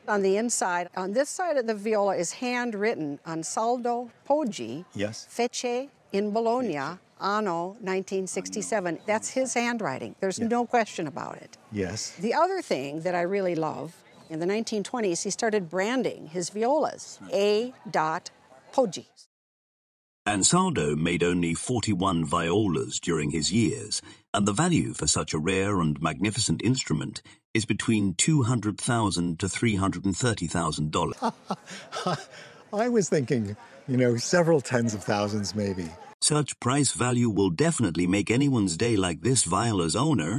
On the inside, on this side of the viola is handwritten Ansaldo Poggi, yes, Fece in Bologna, anno 1967. That's his handwriting. There's no question about it. Yes. The other thing that I really love, in the 1920s, he started branding his violas, A. Poggi. Ansaldo made only 41 violas during his years, and the value for such a rare and magnificent instrument is between $200,000 to $330,000. I was thinking, several tens of thousands maybe. Such price value will definitely make anyone's day like this viola's owner